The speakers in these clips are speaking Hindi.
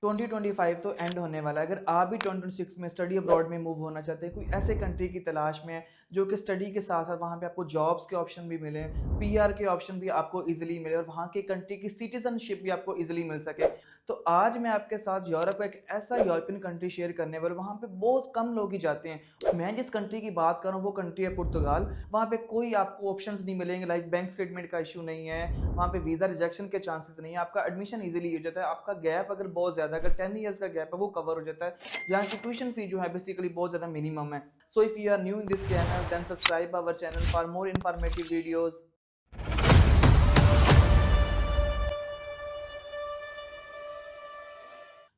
2025 तो एंड होने वाला है। अगर आप भी 2026 में स्टडी अब्रॉड में मूव होना चाहते हैं, कोई ऐसे कंट्री की तलाश में है जो कि स्टडी के साथ साथ वहाँ पे आपको जॉब्स के ऑप्शन भी मिले, पीआर के ऑप्शन भी आपको इजीली मिले और वहाँ की कंट्री की सिटीजनशिप भी आपको इजीली मिल सके, तो आज मैं आपके साथ यूरोप का एक ऐसा यूरोपियन कंट्री शेयर करने वाला हूँ। वहाँ पे बहुत कम लोग ही जाते हैं। मैं जिस कंट्री की बात कर रहा हूँ वो कंट्री है पुर्तगाल। वहाँ पे कोई आपको ऑप्शंस नहीं मिलेंगे, लाइक बैंक स्टेटमेंट का इशू नहीं है, वहाँ पे वीज़ा रिजेक्शन के चांसेस नहीं है, आपका एडमिशन इजीली हो जाता है, आपका गैप अगर बहुत ज़्यादा, अगर 10 ईयर्स का गैप है वो कवर हो जाता है। यहाँ की ट्यूशन फी जो है बेसिकली बहुत ज़्यादा मिनिमम है। So if you are new in this channel then subscribe our channel for more informative videos.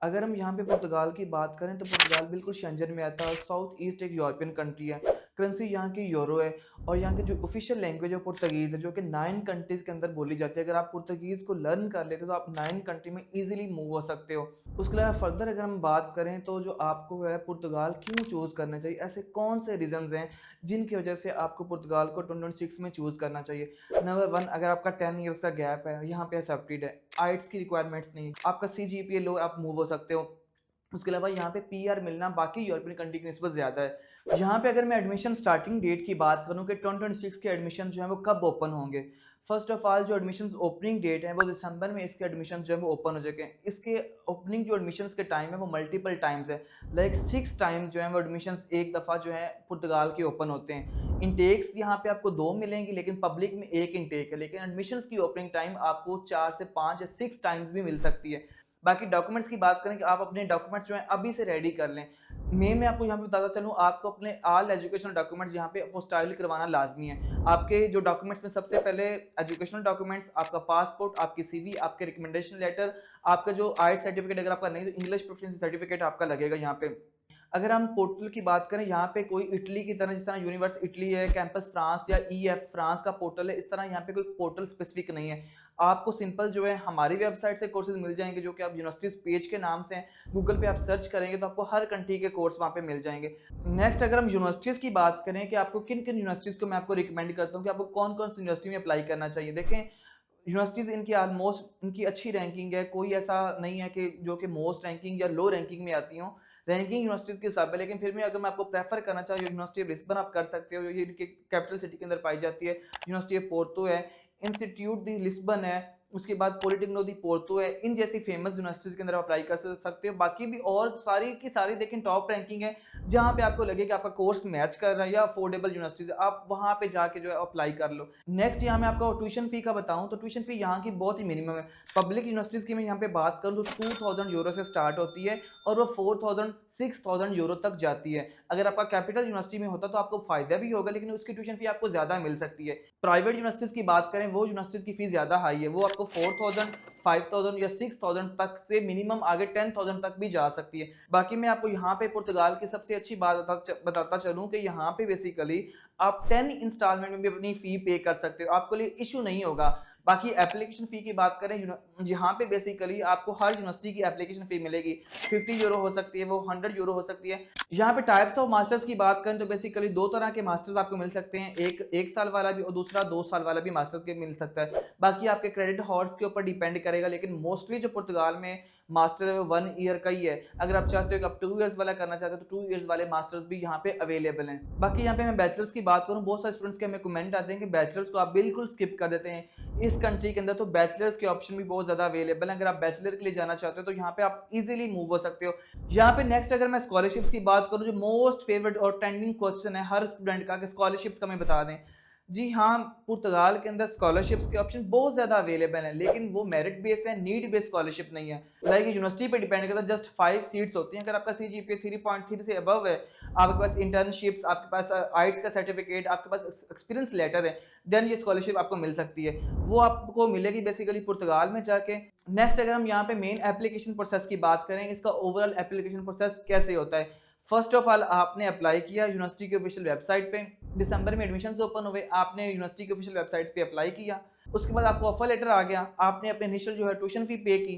अगर हम यहाँ पे पुर्तगाल की बात करें तो पुर्तगाल बिल्कुल शेंजन में आता है और साउथ ईस्ट एक यूरोपियन कंट्री है। करेंसी यहाँ की यूरो है और यहाँ की जो ऑफिशियल लैंग्वेज है पुर्तगीज़ है, जो कि 9 कंट्रीज़ के अंदर बोली जाती है। अगर आप पुर्तगीज़ को लर्न कर लेते हो तो आप 9 कंट्री में इजीली मूव हो सकते हो। उसके अलावा फर्दर अगर हम बात करें तो जो आपको है पुर्तगाल क्यों चूज़ करना चाहिए, ऐसे कौन से रीज़न्स हैं जिनकी वजह से आपको पुर्तगाल को 2026 में चूज़ करना चाहिए। नंबर 1, अगर आपका 10 ईयर्स का गैप है, यहाँ पे एक्सेप्टेड है, आइट्स की रिक्वायरमेंट्स नहीं, आपका सीजीपीए लो, आप मूव हो सकते हो। उसके अलावा यहाँ पे पीआर मिलना बाकी यूरोपियन कंट्री की निस्बत ज़्यादा है। यहाँ पे अगर मैं एडमिशन स्टार्टिंग डेट की बात करूँ कि 2026 के एडमिशन जो है वो कब ओपन होंगे। फर्स्ट ऑफ ऑल जो एडमिशन ओपनिंग डेट है वो दिसंबर में इसके एडमिशन जो है वो ओपन हो जाएंगे। इसके ओपनिंग जो एडमिशन के टाइम है वो मल्टीपल टाइम्स है, लाइक 6 टाइम जो है वो एडमिशन एक दफ़ा जो है पुर्तगाल के ओपन होते हैं। इनटेक्स यहाँ पे आपको 2 मिलेंगी लेकिन पब्लिक में 1 इनटेक है, लेकिन एडमिशन की ओपनिंग टाइम आपको 4 से 5 या 6 टाइम्स भी मिल सकती है। बाकी डॉक्यूमेंट्स की बात करें कि आप अपने डॉक्यूमेंट्स जो हैं अभी से रेडी कर लें। मैं आपको यहाँ पे बताता चलूँ, आपको अपने ऑल एजुकेशनल डॉक्यूमेंट्स यहाँ पे अपोस्टाइल करवाना लाजमी है। आपके जो डॉक्यूमेंट्स में सबसे पहले एजुकेशनल डॉक्यूमेंट्स, आपका पासपोर्ट, आपकी सीवी, आपके रिकमेंडेशन लेटर, आपका जो आईएलटीएस सर्टिफिकेट, अगर आपका नहीं तो इंग्लिश प्रोफिशिएंसी सर्टिफिकेट आपका लगेगा यहाँ पे। अगर हम पोर्टल की बात करें, यहाँ पे कोई इटली की तरह, जिस तरह यूनिवर्स इटली है, कैंपस फ्रांस या ईएफ फ्रांस का पोर्टल है, इस तरह यहाँ पे कोई पोर्टल स्पेसिफिक नहीं है। आपको सिंपल जो है हमारी वेबसाइट से कोर्सेज मिल जाएंगे, जो कि आप यूनिवर्सिटीज पेज के नाम से हैं। गूगल पे आप सर्च करेंगे तो आपको हर कंट्री के कोर्स वहाँ पे मिल जाएंगे। नेक्स्ट अगर हम यूनिवर्सिटीज़ की बात करें कि आपको किन किन यूनिवर्सिटीज़ को मैं आपको रिकमेंड करता हूँ कि आपको कौन कौन सी यूनिवर्सिटी में अप्लाई करना चाहिए। देखें, यूनिवर्सिटीज़ इनकी ऑलमोस्ट इनकी अच्छी रैंकिंग है, कोई ऐसा नहीं है कि जो कि मोस्ट रैंकिंग या लो रैंकिंग में आती हों। रैंकिंग यूनिवर्सिटीज़ के हिसाब है, लेकिन फिर भी अगर मैं आपको प्रेफर करना चाहूँ, यूनिवर्सिटी ऑफ लिस्बन आप कर सकते हो, ये इनके कैपिटल सिटी के अंदर पाई जाती है। यूनिवर्सिटी ऑफ पोर्तो है, इंस्टीट्यूट दी लिस्बन है, उसके बाद पॉलिटेक्नो दी पोर्तो है। इन जैसी फेमस यूनिवर्सिटीज़ के अंदर आप अप्लाई कर सकते हो। बाकी भी और सारी की सारी देखें टॉप रैंकिंग है, जहाँ पे आपको लगे कि आपका कोर्स मैच कर रहा है या अफोर्डेबल यूनिवर्सिटीज़ है, आप वहाँ पे जाके जो है अप्लाई कर लो। नेक्स्ट यहाँ मैं आपको ट्यूशन फी का बताऊँ तो ट्यूशन फी यहाँ की बहुत ही मिनिमम है। पब्लिक यूनिवर्सिटीज़ की मैं यहाँ पे बात करूँ तो 2000 यूरो से स्टार्ट होती है और वो 4000 6000 यूरो तक जाती है। अगर आपका कैपिटल यूनिवर्सिटी में होता तो आपको फ़ायदा भी होगा, लेकिन उसकी ट्यूशन फ़ी आपको ज़्यादा मिल सकती है। प्राइवेट यूनिवर्सिटीज़ की बात करें, वो यूनिवर्सिटीज़ की फ़ीस ज़्यादा हाई है, वो आपको 4000 5000 या 6000 तक से मिनिमम आगे 10000 तक भी जा सकती है। बाकी मैं आपको यहाँ पे पुर्तगाल की सबसे अच्छी बात बताता चलूँ कि यहाँ पे बेसिकली आप 10 इंस्टॉलमेंट में भी अपनी फ़ी पे कर सकते हो, आपके लिए इश्यू नहीं होगा। बाकी एप्लीकेशन फ़ी की बात करें, यहाँ पे बेसिकली आपको हर यूनिवर्सिटी की एप्लीकेशन फ़ी मिलेगी। 50 यूरो हो सकती है, वो 100 यूरो हो सकती है। यहाँ पे टाइप्स ऑफ मास्टर्स की बात करें तो बेसिकली 2 तरह के मास्टर्स आपको मिल सकते हैं, एक 1 साल वाला भी और दूसरा 2 साल वाला भी मास्टर्स के मिल सकता है। बाकी आपके क्रेडिट हॉर्स के ऊपर डिपेंड करेगा, लेकिन मोस्टली जो पुर्तगाल में मास्टर है वो 1 ईयर का ही है। अगर आप चाहते हो कि आप 2 इयर्स वाला करना चाहते हो तो 2 इयर्स वाले मास्टर्स भी यहाँ पे अवेलेबल हैं। बाकी यहाँ पे मैं बैचलर्स की बात करूँ, बहुत सारे स्टूडेंट्स के हमें कमेंट आते हैं कि बैचलर्स को आप बिल्कुल स्किप कर देते हैं। इस कंट्री के अंदर तो बैचलर्स के ऑप्शन भी बहुत ज़्यादा अवेलेबल हैं। अगर आप बैचलर के लिए जाना चाहते हो तो यहाँ पे आप इजीली मूव हो सकते हो। यहाँ पे नेक्स्ट अगर मैं स्कॉलरशिप्स की बात करूँ, जो मोस्ट फेवरेट और ट्रेंडिंग क्वेश्चन है हर स्टूडेंट का कि स्कॉलरशिप्स का हमें बता दें। जी हाँ, पुर्तगाल के अंदर स्कॉलरशिप्स के ऑप्शन बहुत ज़्यादा अवेलेबल हैं, लेकिन वो मेरिट बेस्ड है, नीड बेस्ड स्कॉलरशिप नहीं है। लाइक यूनिवर्सिटी पे डिपेंड करता है, जस्ट 5 सीट्स होती हैं। अगर आपका सीजीपीए 3.3 से अबव है, आपके पास इंटर्नशिप्स, आपके पास आइट्स का सर्टिफिकेट, आपके पास एक्सपीरियंस लेटर है, देन ये स्कॉलरशिप आपको मिल सकती है। वो आपको मिलेगी बेसिकली पुर्तगाल में जाके। नेक्स्ट अगर हम यहाँ पे मेन एप्लीकेशन प्रोसेस की बात करें, इसका ओवरऑल एप्लीकेशन प्रोसेस कैसे होता है। फर्स्ट ऑफ ऑल आपने अप्लाई किया यूनिवर्सिटी की ऑफिशियल वेबसाइट पे, दिसंबर में एडमिशन ओपन हुए, आपने यूनिवर्सिटी की ऑफिशियल वेबसाइट पे अप्लाई किया। उसके बाद आपको ऑफर लेटर आ गया, आपने अपने इनिशियल जो है ट्यूशन फी पे की,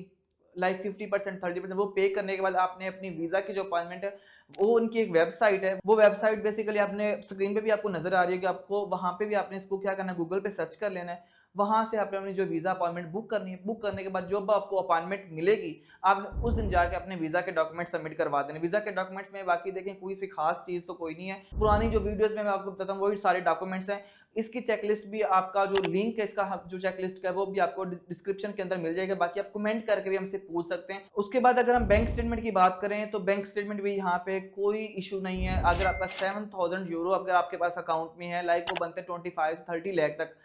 लाइक 50% 30%। वो पे करने के बाद आपने अपनी वीज़ा की जो अपॉइंटमेंट है, वो उनकी एक वेबसाइट है, वो वेबसाइट बेसिकली आपने स्क्रीन पे भी आपको नजर आ रही है कि आपको वहाँ पे भी आपने इसको क्या करना है, गूगल पे सर्च कर लेना है। वहाँ से आपने अपनी जो वीज़ा अपॉइंटमेंट बुक करनी है, बुक करने के बाद जब आपको अपॉइंटमेंट मिलेगी, आपने उस दिन जाके अपने वीज़ा के डॉक्यूमेंट सबमिट करवा देने। वीज़ा के डॉक्यूमेंट्स में बाकी देखें कोई सी खास चीज़ तो कोई नहीं है, पुरानी जो वीडियोज़ में मैं आपको बताता हूँ वही सारे डॉक्यूमेंट्स हैं। इसकी चेकलिस्ट भी आपका जो लिंक है इसका जो चेकलिस्ट का है वो भी आपको डिस्क्रिप्शन के अंदर मिल जाएगा, बाकी आप कमेंट करके भी हमसे पूछ सकते हैं। उसके बाद अगर हम बैंक स्टेटमेंट की बात करें तो बैंक स्टेटमेंट भी यहाँ पे कोई इशू नहीं है। अगर आपका 7,000 यूरो अगर आपके पास अकाउंट में है, लाइक वो बनते हैं 25-30 लाख तक,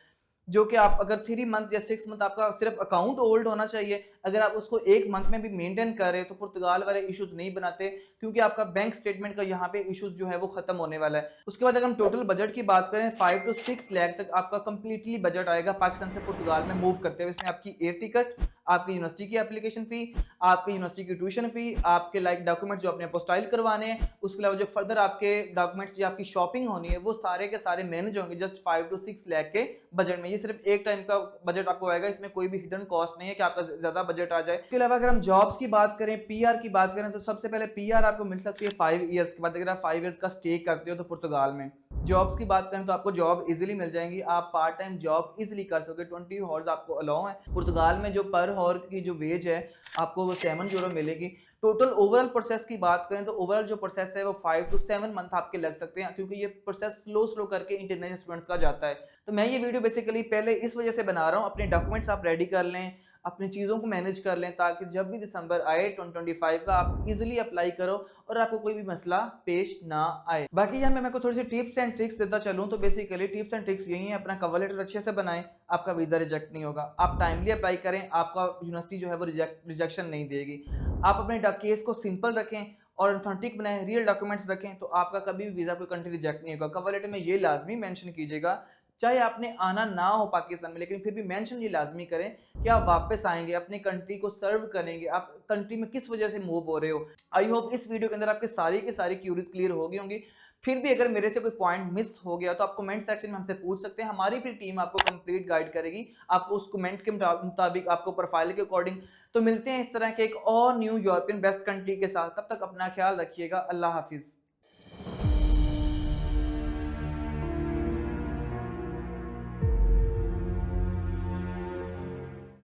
जो कि आप अगर 3 मंथ या 6 मंथ आपका सिर्फ अकाउंट होल्ड होना चाहिए। अगर आप उसको 1 मंथ में भी मेंटेन कर रहे हैं तो पुर्तगाल वाले इश्यूज नहीं बनाते, क्योंकि आपका बैंक स्टेटमेंट का यहाँ पे इश्यूज जो है वो खत्म होने वाला है। उसके बाद अगर हम टोटल बजट की बात करें 5 to 6 लाख तक आपका कंप्लीटली बजट आएगा पाकिस्तान से पुर्तगाल में मूव करते हुए। इसमें आपकी एयर टिकट, आपकी यूनिवर्सिटी की एप्लीकेशन फी, आपकी यूनिवर्सिटी की ट्यूशन फी, आपके लाइक डॉक्यूमेंट जो अपने अपोस्टाइल करवाने हैं, उसके अलावा जो फर्दर आपके डॉक्यूमेंट्स जो आपकी शॉपिंग होनी है वो सारे के सारे मैनेज होंगे जस्ट 5 to 6 लाख के बजट में। ये सिर्फ एक टाइम का बजट आपको आएगा, इसमें कोई भी हिडन कॉस्ट नहीं है कि आपका ज्यादा बजट आ जाए। इसके अलावा अगर हम जॉब्स की बात करें, पीआर की बात करें, तो सबसे पहले पीआर आपको मिल सकती है 5 ईयर्स के बाद। अगर आप 5 ईयर्स का स्टे करते हो तो पुर्तगाल में जॉब्स की बात करें तो आपको जॉब इजीली मिल जाएंगी, आप पार्ट टाइम जॉब इजीली कर सकोगे। 20 हॉर्स आपको अलाउ है। पुर्तगाल में जो पर हॉर की जो वेज है आपको वो 7 यूरो मिलेगी। टोटल ओवरऑल प्रोसेस की बात करें तो ओवरऑल जो प्रोसेस है वो 5 to 7 मंथ आपके लग सकते हैं, क्योंकि ये प्रोसेस स्लो स्लो करके इंटरनेशनल स्टूडेंट्स का जाता है। तो मैं ये वीडियो बेसिकली पहले इस वजह से बना रहा हूँ, अपने डॉक्यूमेंट्स आप रेडी कर लें, अपनी चीज़ों को मैनेज कर लें, ताकि जब भी दिसंबर आए 2025 का आप इजीली अप्लाई करो और आपको कोई भी मसला पेश ना आए। बाकी यहाँ मैं आपको थोड़ी सी टिप्स एंड ट्रिक्स देता चलूँ तो बेसिकली टिप्स एंड ट्रिक्स यही है, अपना कवर लेटर अच्छे से बनाएं, आपका वीज़ा रिजेक्ट नहीं होगा। आप टाइमली अप्लाई करें, आपका यूनिवर्सिटी जो है वो रिजेक्शन नहीं देगी। आप अपने केस को सिंपल रखें और ऑथेंटिक बनाएं, रियल डॉक्यूमेंट्स रखें, तो आपका कभी भी वीज़ा कोई कंट्री रिजेक्ट नहीं होगा। कवर लेटर में ये लाजमी मेंशन कीजिएगा, चाहे आपने आना ना हो पाकिस्तान में, लेकिन फिर भी मेंशन ये लाजमी करें कि आप वापस आएंगे, अपनी कंट्री को सर्व करेंगे, आप कंट्री में किस वजह से मूव हो रहे हो। आई होप इस वीडियो के अंदर आपके सारी की सारी क्यूरीज क्लियर हो गई होंगी। फिर भी अगर मेरे से कोई पॉइंट मिस हो गया तो आप कमेंट सेक्शन में हमसे पूछ सकते हैं, हमारी भी टीम आपको कंप्लीट गाइड करेगी, आपको उस कमेंट के मुताबिक, आपको प्रोफाइल के अकॉर्डिंग। तो मिलते हैं इस तरह के एक और न्यू यूरोपियन बेस्ट कंट्री के साथ, तब तक अपना ख्याल रखिएगा। अल्लाह हाफिज।